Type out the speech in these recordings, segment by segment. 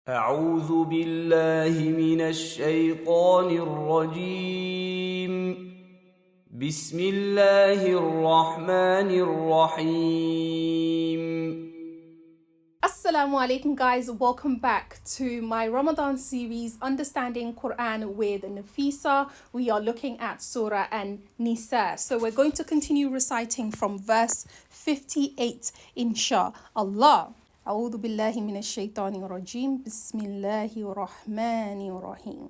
أعوذ بالله من الشيطان الرجيم بسم الله الرحمن الرحيم. Assalamu alaikum guys, welcome back to my Ramadan series Understanding Quran with Nafisa. We are looking at surah An Nisa. So we're going to continue reciting from verse 58 inshallah. أعوذ بالله من الشيطان الرجيم بسم الله الرحمن الرحيم.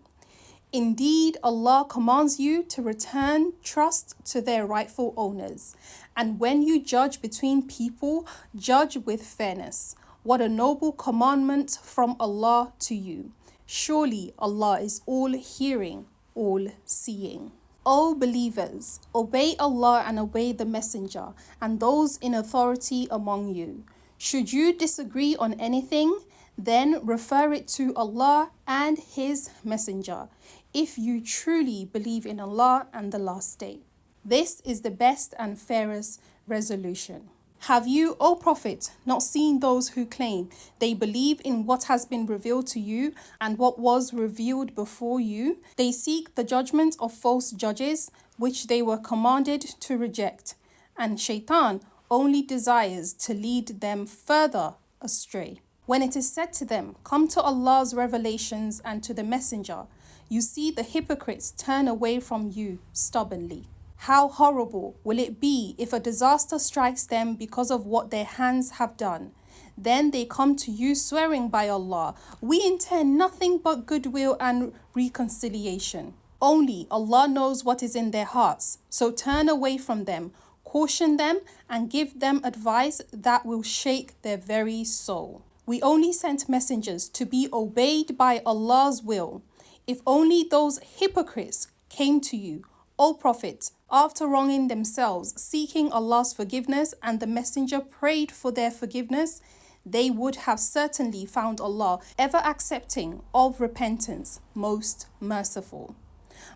Indeed, Allah commands you to return trust to their rightful owners. And when you judge between people, judge with fairness. What a noble commandment from Allah to you. Surely Allah is all hearing, all seeing. O believers, obey Allah and obey the Messenger and those in authority among you. Should you disagree on anything, then refer it to Allah and His Messenger, if you truly believe in Allah and the last day. This is the best and fairest resolution. Have you, O Prophet, not seen those who claim they believe in what has been revealed to you and what was revealed before you? They seek the judgment of false judges, which they were commanded to reject. And Shaitan only desires to lead them further astray. When it is said to them, come to Allah's revelations and to the Messenger, you see the hypocrites turn away from you stubbornly. How horrible will it be if a disaster strikes them because of what their hands have done? Then they come to you swearing by Allah, we intend nothing but goodwill and reconciliation. Only Allah knows what is in their hearts, so turn away from them, caution them, and give them advice that will shake their very soul. We only sent messengers to be obeyed by Allah's will. If only those hypocrites came to you, O Prophet, after wronging themselves, seeking Allah's forgiveness, and the Messenger prayed for their forgiveness, they would have certainly found Allah ever accepting of repentance, most merciful.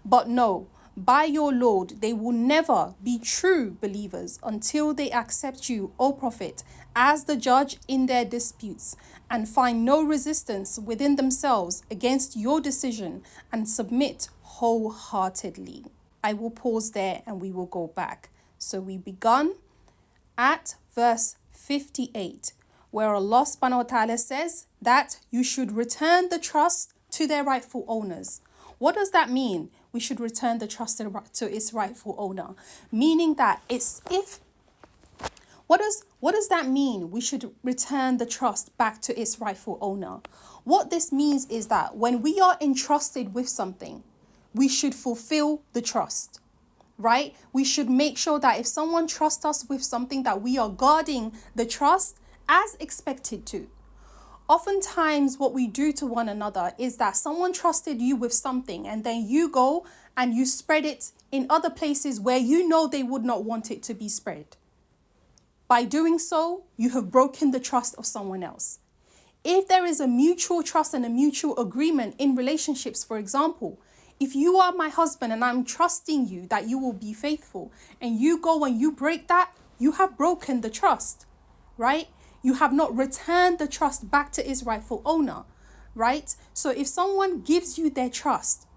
But no, by your Lord, they will never be true believers until they accept you, O Prophet, as the judge in their disputes and find no resistance within themselves against your decision and submit wholeheartedly. I will pause there and we will go back. So we begun at verse 58, where Allah subhanahu wa ta'ala says that you should return the trust to their rightful owners. What does that mean? We should return the trust to its rightful owner. Meaning that what does that mean? We should return the trust back to its rightful owner. What this means is that when we are entrusted with something, we should fulfill the trust, right? We should make sure that if someone trusts us with something, that we are guarding the trust as expected to. Oftentimes what we do to one another is that someone trusted you with something and then you go and you spread it in other places where you know they would not want it to be spread. By doing so, you have broken the trust of someone else. If there is a mutual trust and a mutual agreement in relationships, for example, if you are my husband and I'm trusting you that you will be faithful and you go and you break that, you have broken the trust, right? You have not returned the trust back to its rightful owner, right? So if someone gives you their trust,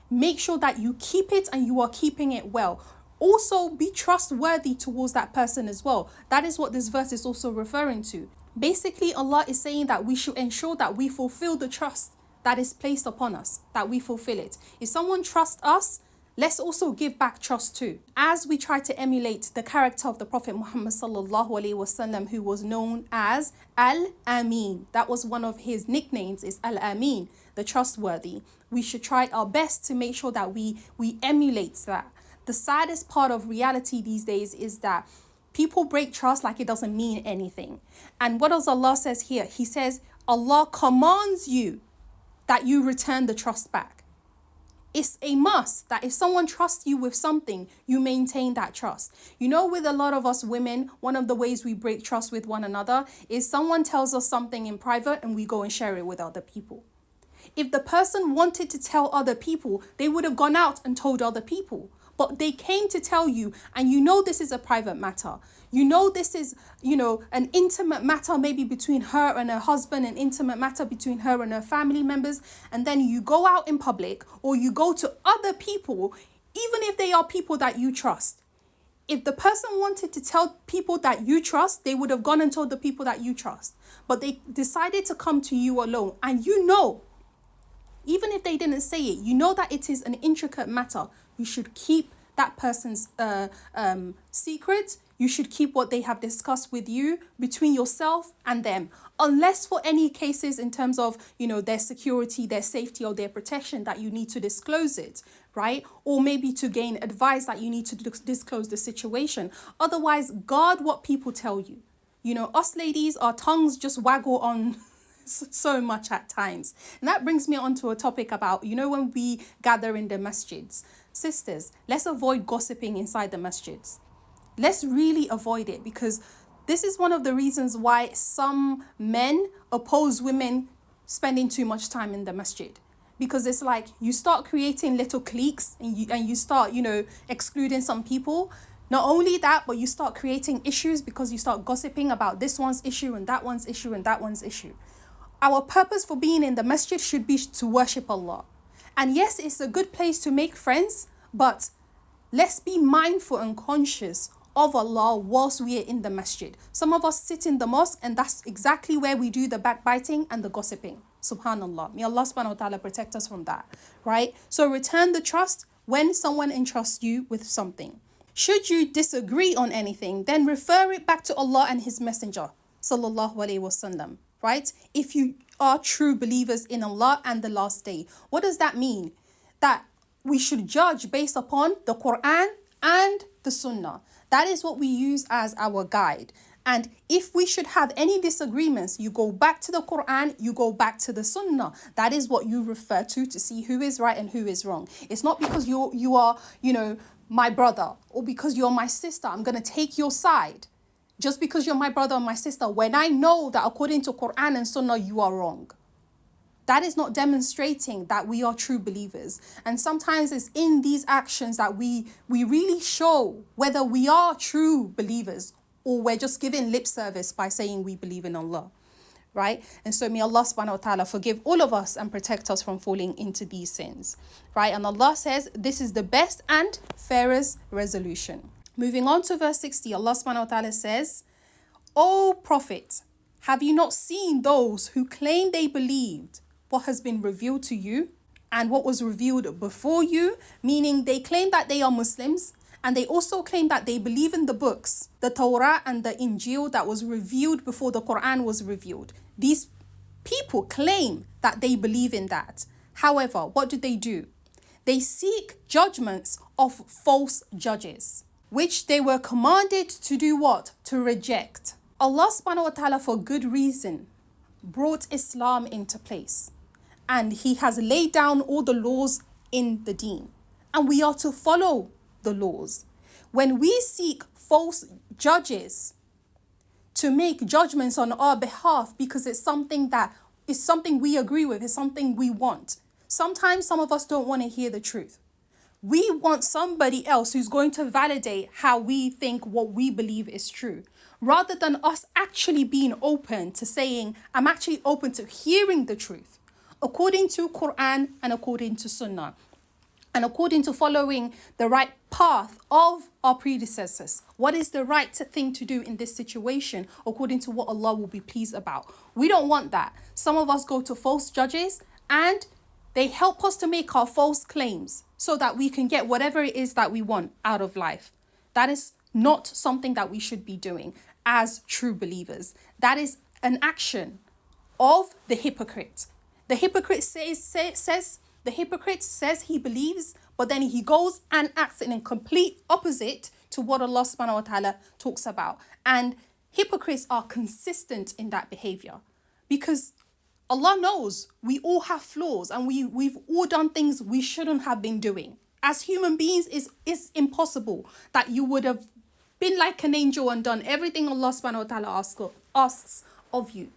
make sure that you keep it and you are keeping it well. Also, be trustworthy towards that person as well. That is what this verse is also referring to. Basically, Allah is saying that we should ensure that we fulfill the trust that is placed upon us, that we fulfill it. If someone trusts us, let's also give back trust too. As we try to emulate the character of the Prophet Muhammad sallallahu alaihi wasallam, who was known as Al-Amin. That was one of his nicknames, is Al-Amin, the trustworthy. We should try our best to make sure that we emulate that. The saddest part of reality these days is that people break trust like it doesn't mean anything. And what does Allah says here? He says, Allah commands you that you return the trust back. It's a must that if someone trusts you with something, you maintain that trust. You know, with a lot of us women, one of the ways we break trust with one another is someone tells us something in private and we go and share it with other people. If the person wanted to tell other people, they would have gone out and told other people. but they came to tell you, and you know this is a private matter. You know this is, an intimate matter, maybe between her and her husband, an intimate matter between her and her family members. And then you go out in public, or you go to other people, even if they are people that you trust. If the person wanted to tell people that you trust, they would have gone and told the people that you trust. But they decided to come to you alone. And even if they didn't say it, you know that it is an intricate matter. You should keep that person's secret. You should keep what they have discussed with you between yourself and them. Unless for any cases in terms of, their security, their safety, or their protection that you need to disclose it, right? Or maybe to gain advice that you need to disclose the situation. Otherwise, guard what people tell you. Us ladies, our tongues just waggle on so much at times. And that brings me on to a topic about, when we gather in the masjids. Sisters, let's avoid gossiping inside the masjids. Let's really avoid it, because this is one of the reasons why some men oppose women spending too much time in the masjid. Because it's like you start creating little cliques and you start, excluding some people. Not only that, but you start creating issues because you start gossiping about this one's issue and that one's issue and that one's issue. Our purpose for being in the masjid should be to worship Allah. And yes, it's a good place to make friends, but let's be mindful and conscious of Allah whilst we are in the masjid. Some of us sit in the mosque, and that's exactly where we do the backbiting and the gossiping. Subhanallah. May Allah subhanahu wa ta'ala protect us from that, right? So return the trust when someone entrusts you with something. Should you disagree on anything, then refer it back to Allah and His Messenger, sallallahu alaihi wasallam, right? If you are true believers in Allah and the last day. What does that mean? That we should judge based upon the Quran and the Sunnah. That is what we use as our guide. And if we should have any disagreements, you go back to the Quran, you go back to the Sunnah. That is what you refer to see who is right and who is wrong. It's not because you are, my brother, or because you're my sister, I'm going to take your side. Just because you're my brother or my sister, when I know that according to Quran and Sunnah, you are wrong. That is not demonstrating that we are true believers. And sometimes it's in these actions that we really show whether we are true believers or we're just giving lip service by saying we believe in Allah, right? And so may Allah subhanahu wa ta'ala forgive all of us and protect us from falling into these sins, right? And Allah says this is the best and fairest resolution. Moving on to verse 60, Allah subhanahu wa ta'ala says, O Prophet, have you not seen those who claim they believed what has been revealed to you and what was revealed before you? Meaning they claim that they are Muslims, and they also claim that they believe in the books, the Torah and the Injil that was revealed before the Quran was revealed. These people claim that they believe in that. However, what do? They seek judgments of false judges, which they were commanded to do what? To reject. Allah subhanahu wa ta'ala, for good reason, brought Islam into place. And He has laid down all the laws in the deen. And we are to follow the laws. When we seek false judges to make judgments on our behalf because it's something we agree with, it's something we want. Sometimes some of us don't want to hear the truth. We want somebody else who's going to validate how we think what we believe is true, rather than us actually being open to saying, I'm actually open to hearing the truth according to Quran and according to Sunnah, and according to following the right path of our predecessors. What is the right thing to do in this situation according to what Allah will be pleased about? We don't want that. Some of us go to false judges and they help us to make our false claims so that we can get whatever it is that we want out of life. That is not something that we should be doing as true believers. That is an action of the hypocrite. The hypocrite says he believes, but then he goes and acts in a complete opposite to what Allah subhanahu wa ta'ala talks about. And hypocrites are consistent in that behavior because Allah knows we all have flaws and we've all done things we shouldn't have been doing. As human beings, it's impossible that you would have been like an angel and done everything Allah subhanahu wa ta'ala asks of you.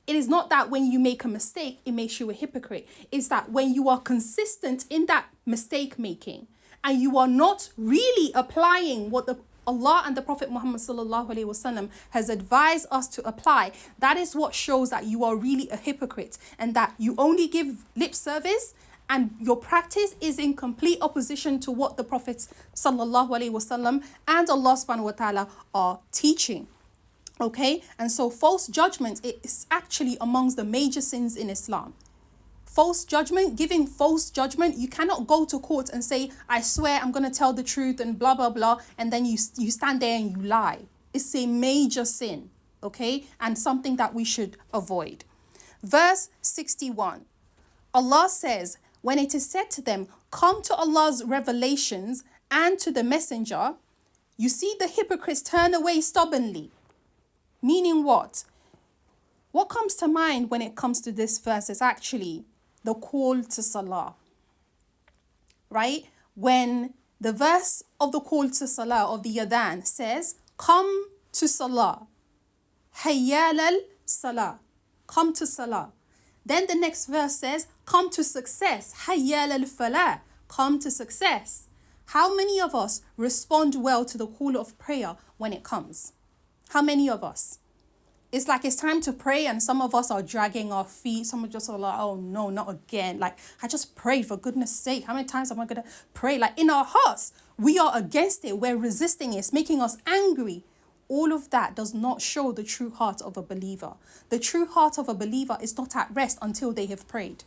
It is not that when you make a mistake, it makes you a hypocrite. It's that when you are consistent in that mistake making and you are not really applying what Allah and the Prophet Muhammad sallallahu alaihi wasallam has advised us to apply, that is what shows that you are really a hypocrite, and that you only give lip service and your practice is in complete opposition to what the Prophet sallallahu alaihi wasallam and Allah subhanahu wa ta'ala are teaching. Okay, and so false judgment is actually amongst the major sins in Islam. False judgment, giving false judgment, you cannot go to court and say, I swear I'm going to tell the truth and blah, blah, blah. And then you stand there and you lie. It's a major sin, okay? And something that we should avoid. Verse 61, Allah says, when it is said to them, come to Allah's revelations and to the messenger, you see the hypocrites turn away stubbornly. Meaning what? What comes to mind when it comes to this verse is actually the call to salah, right? When the verse of the call to salah of the adhan says, come to salah, hayyal al salah, come to salah. Then the next verse says, come to success, hayyal al falah, come to success. How many of us respond well to the call of prayer when it comes? How many of us? It's like it's time to pray and some of us are dragging our feet. Some of us are like, oh no, not again. Like, I just prayed, for goodness sake. How many times am I going to pray? Like, in our hearts, we are against it. We're resisting it. It's making us angry. All of that does not show the true heart of a believer. The true heart of a believer is not at rest until they have prayed.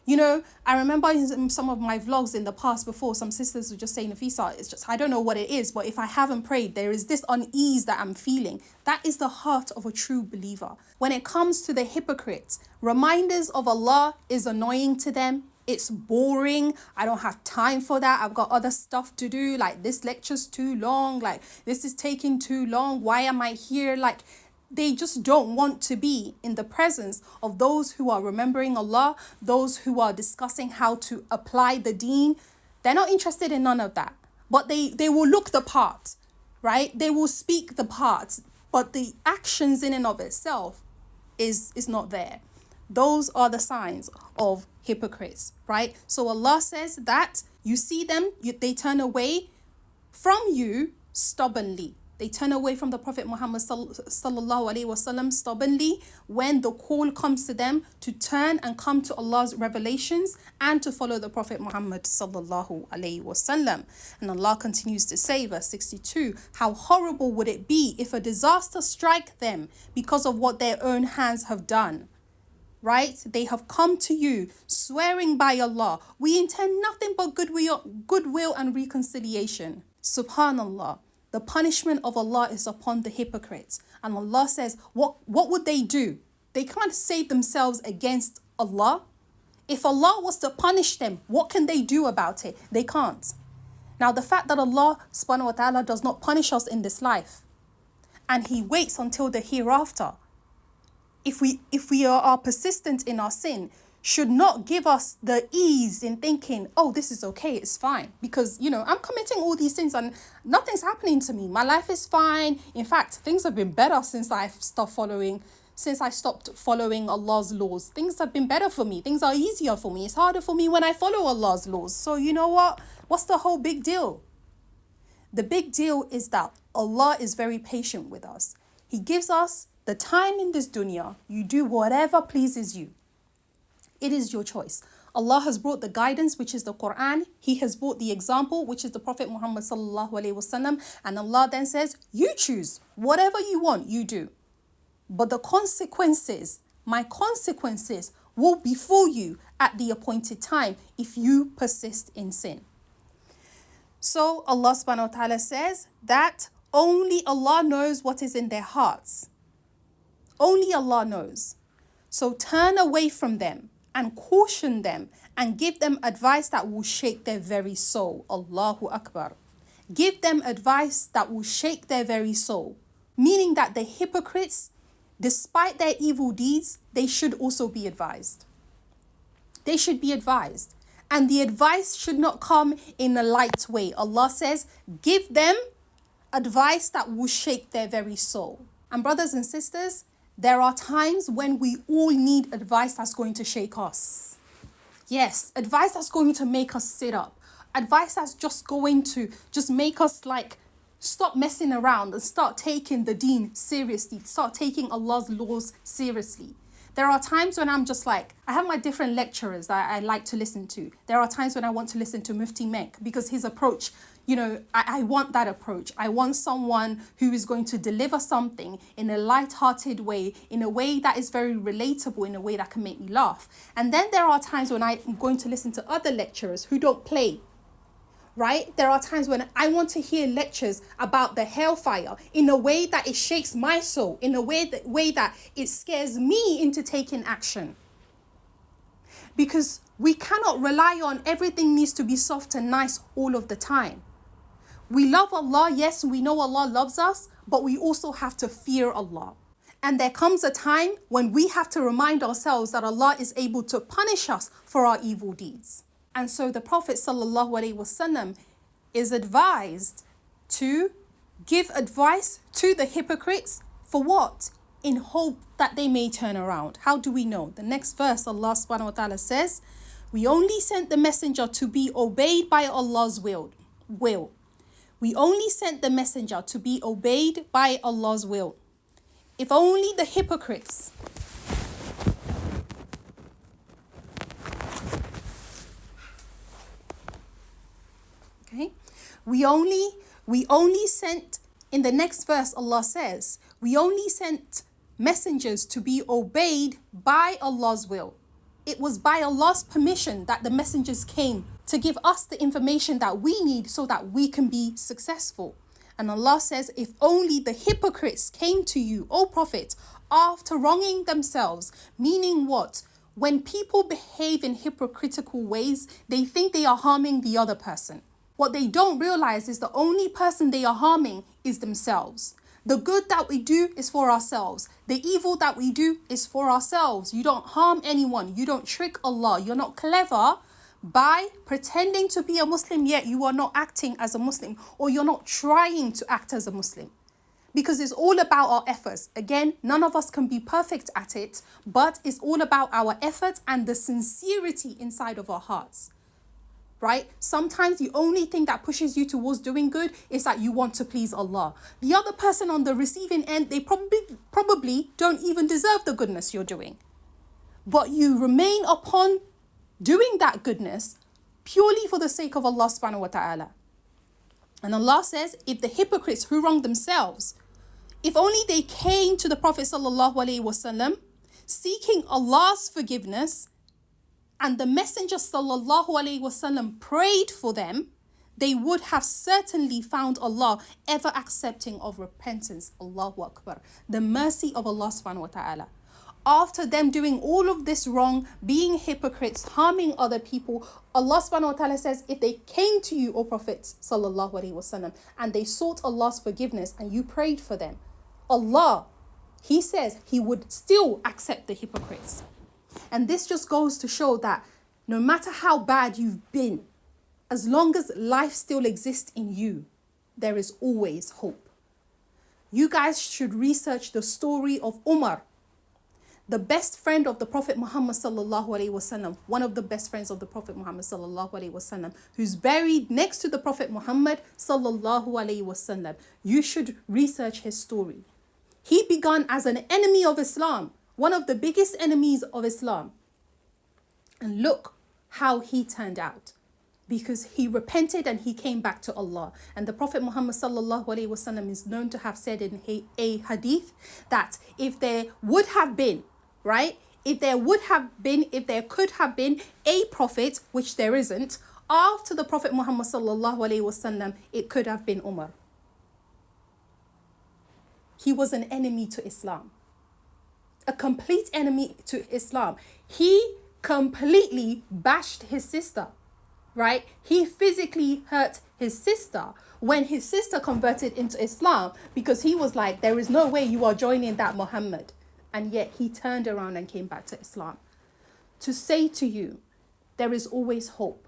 You know, I remember in some of my vlogs in the past before, some sisters would just say, Nafisa, it's just, I don't know what it is, but if I haven't prayed, there is this unease that I'm feeling. That is the heart of a true believer. When it comes to the hypocrites, reminders of Allah is annoying to them. It's boring. I don't have time for that. I've got other stuff to do. Like, this lecture's too long. Like, this is taking too long. Why am I here? Like, they just don't want to be in the presence of those who are remembering Allah, those who are discussing how to apply the deen. They're not interested in none of that. But they will look the part, right? They will speak the part, but the actions in and of itself is not there. Those are the signs of hypocrites, right? So Allah says that you see them, they turn away from you stubbornly. They turn away from the Prophet Muhammad sallallahu alaihi wasallam stubbornly when the call comes to them to turn and come to Allah's revelations and to follow the Prophet Muhammad sallallahu alaihi wasallam. And Allah continues to say, verse 62, how horrible would it be if a disaster strike them because of what their own hands have done. Right? They have come to you swearing by Allah, we intend nothing but goodwill and reconciliation. Subhanallah. The punishment of Allah is upon the hypocrites. And Allah says, what would they do? They can't save themselves against Allah. If Allah was to punish them, what can they do about it? They can't. Now, the fact that Allah subhanahu wa ta'ala does not punish us in this life and He waits until the hereafter, if we are persistent in our sin, should not give us the ease in thinking, oh, this is okay, it's fine. Because, you know, I'm committing all these things and nothing's happening to me. My life is fine. In fact, things have been better since I stopped following Allah's laws. Things have been better for me. Things are easier for me. It's harder for me when I follow Allah's laws. So you know what? What's the whole big deal? The big deal is that Allah is very patient with us. He gives us the time in this dunya. You do whatever pleases you. It is your choice. Allah has brought the guidance, which is the Quran. He has brought the example, which is the Prophet Muhammad sallallahu alaihi wasallam. And Allah then says, you choose whatever you want, you do. But the consequences, my consequences will befall you at the appointed time if you persist in sin. So Allah subhanahu wa ta'ala says that only Allah knows what is in their hearts. Only Allah knows. So turn away from them and caution them and give them advice that will shake their very soul. Allahu Akbar. Give them advice that will shake their very soul. Meaning that the hypocrites, despite their evil deeds, they should also be advised. They should be advised. And the advice should not come in a light way. Allah says, give them advice that will shake their very soul. And brothers and sisters, there are times when we all need advice that's going to shake us. Yes, advice that's going to make us sit up. Advice that's just going to just make us like stop messing around and start taking the deen seriously, start taking Allah's laws seriously. There are times when I'm just like, I have my different lecturers that I like to listen to. There are times when I want to listen to Mufti Menk because his approach, you know, I want that approach. I want someone who is going to deliver something in a light-hearted way, in a way that is very relatable, in a way that can make me laugh. And then there are times when I'm going to listen to other lecturers who don't play. Right? There are times when I want to hear lectures about the hellfire in a way that it shakes my soul, in a way that it scares me into taking action. Because we cannot rely on everything needs to be soft and nice all of the time. We love Allah, yes, we know Allah loves us, but we also have to fear Allah. And there comes a time when we have to remind ourselves that Allah is able to punish us for our evil deeds. And so the Prophet ﷺ is advised to give advice to the hypocrites for what? In hope that they may turn around. How do we know? The next verse, Allah subhanahu wa ta'ala says, we only sent the messenger to be obeyed by Allah's will. We only sent the messenger to be obeyed by Allah's will. If only the hypocrites We only sent, in the next verse, Allah says, we only sent messengers to be obeyed by Allah's will. It was by Allah's permission that the messengers came to give us the information that we need so that we can be successful. And Allah says, if only the hypocrites came to you, O Prophet, after wronging themselves, meaning what? When people behave in hypocritical ways, they think they are harming the other person. What they don't realize is the only person they are harming is themselves. The good that we do is for ourselves. The evil that we do is for ourselves. You don't harm anyone. You don't trick Allah. You're not clever by pretending to be a Muslim, yet you are not acting as a Muslim, or you're not trying to act as a Muslim. Because it's all about our efforts. Again, none of us can be perfect at it, but it's all about our efforts and the sincerity inside of our hearts. Right? Sometimes the only thing that pushes you towards doing good is that you want to please Allah. The other person on the receiving end, they probably don't even deserve the goodness you're doing. But you remain upon doing that goodness purely for the sake of Allah subhanahu wa ta'ala. And Allah says, if the hypocrites who wrong themselves, if only they came to the Prophet sallallahu alaihi wasallam seeking Allah's forgiveness, and the Messenger sallallahu alaihi wasallam prayed for them, they would have certainly found Allah ever accepting of repentance. Allahu Akbar. The mercy of Allah subhanahu wa ta'ala. After them doing all of this wrong, being hypocrites, harming other people, Allah subhanahu wa ta'ala says, if they came to you, O Prophet sallallahu alaihi wasallam, and they sought Allah's forgiveness and you prayed for them, Allah, He says He would still accept the hypocrites. And this just goes to show that no matter how bad you've been, as long as life still exists in you, there is always hope. You guys should research the story of Umar, the best friend of the Prophet Muhammad sallallahu alaihi wasallam, one of the best friends of the Prophet Muhammad sallallahu alaihi wasallam, who's buried next to the Prophet Muhammad sallallahu alaihi wasallam. You should research his story. He began as an enemy of Islam, one of the biggest enemies of Islam. And look how he turned out. Because he repented and he came back to Allah. And the Prophet Muhammad sallallahu alaihi wasallam is known to have said in a hadith that if there would have been, right? If there could have been a prophet, which there isn't, after the Prophet Muhammad sallallahu alaihi wasallam, it could have been Umar. He was an enemy to Islam. A complete enemy to Islam. He completely bashed his sister, right? He physically hurt his sister when his sister converted into Islam, because he was like, there is no way you are joining that Muhammad. And yet he turned around and came back to Islam. To say to you, there is always hope.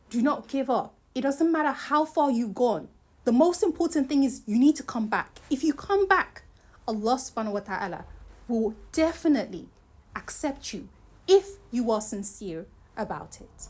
Do not give up. It doesn't matter how far you've gone. The most important thing is you need to come back. If you come back, Allah subhanahu wa ta'ala will definitely accept you if you are sincere about it.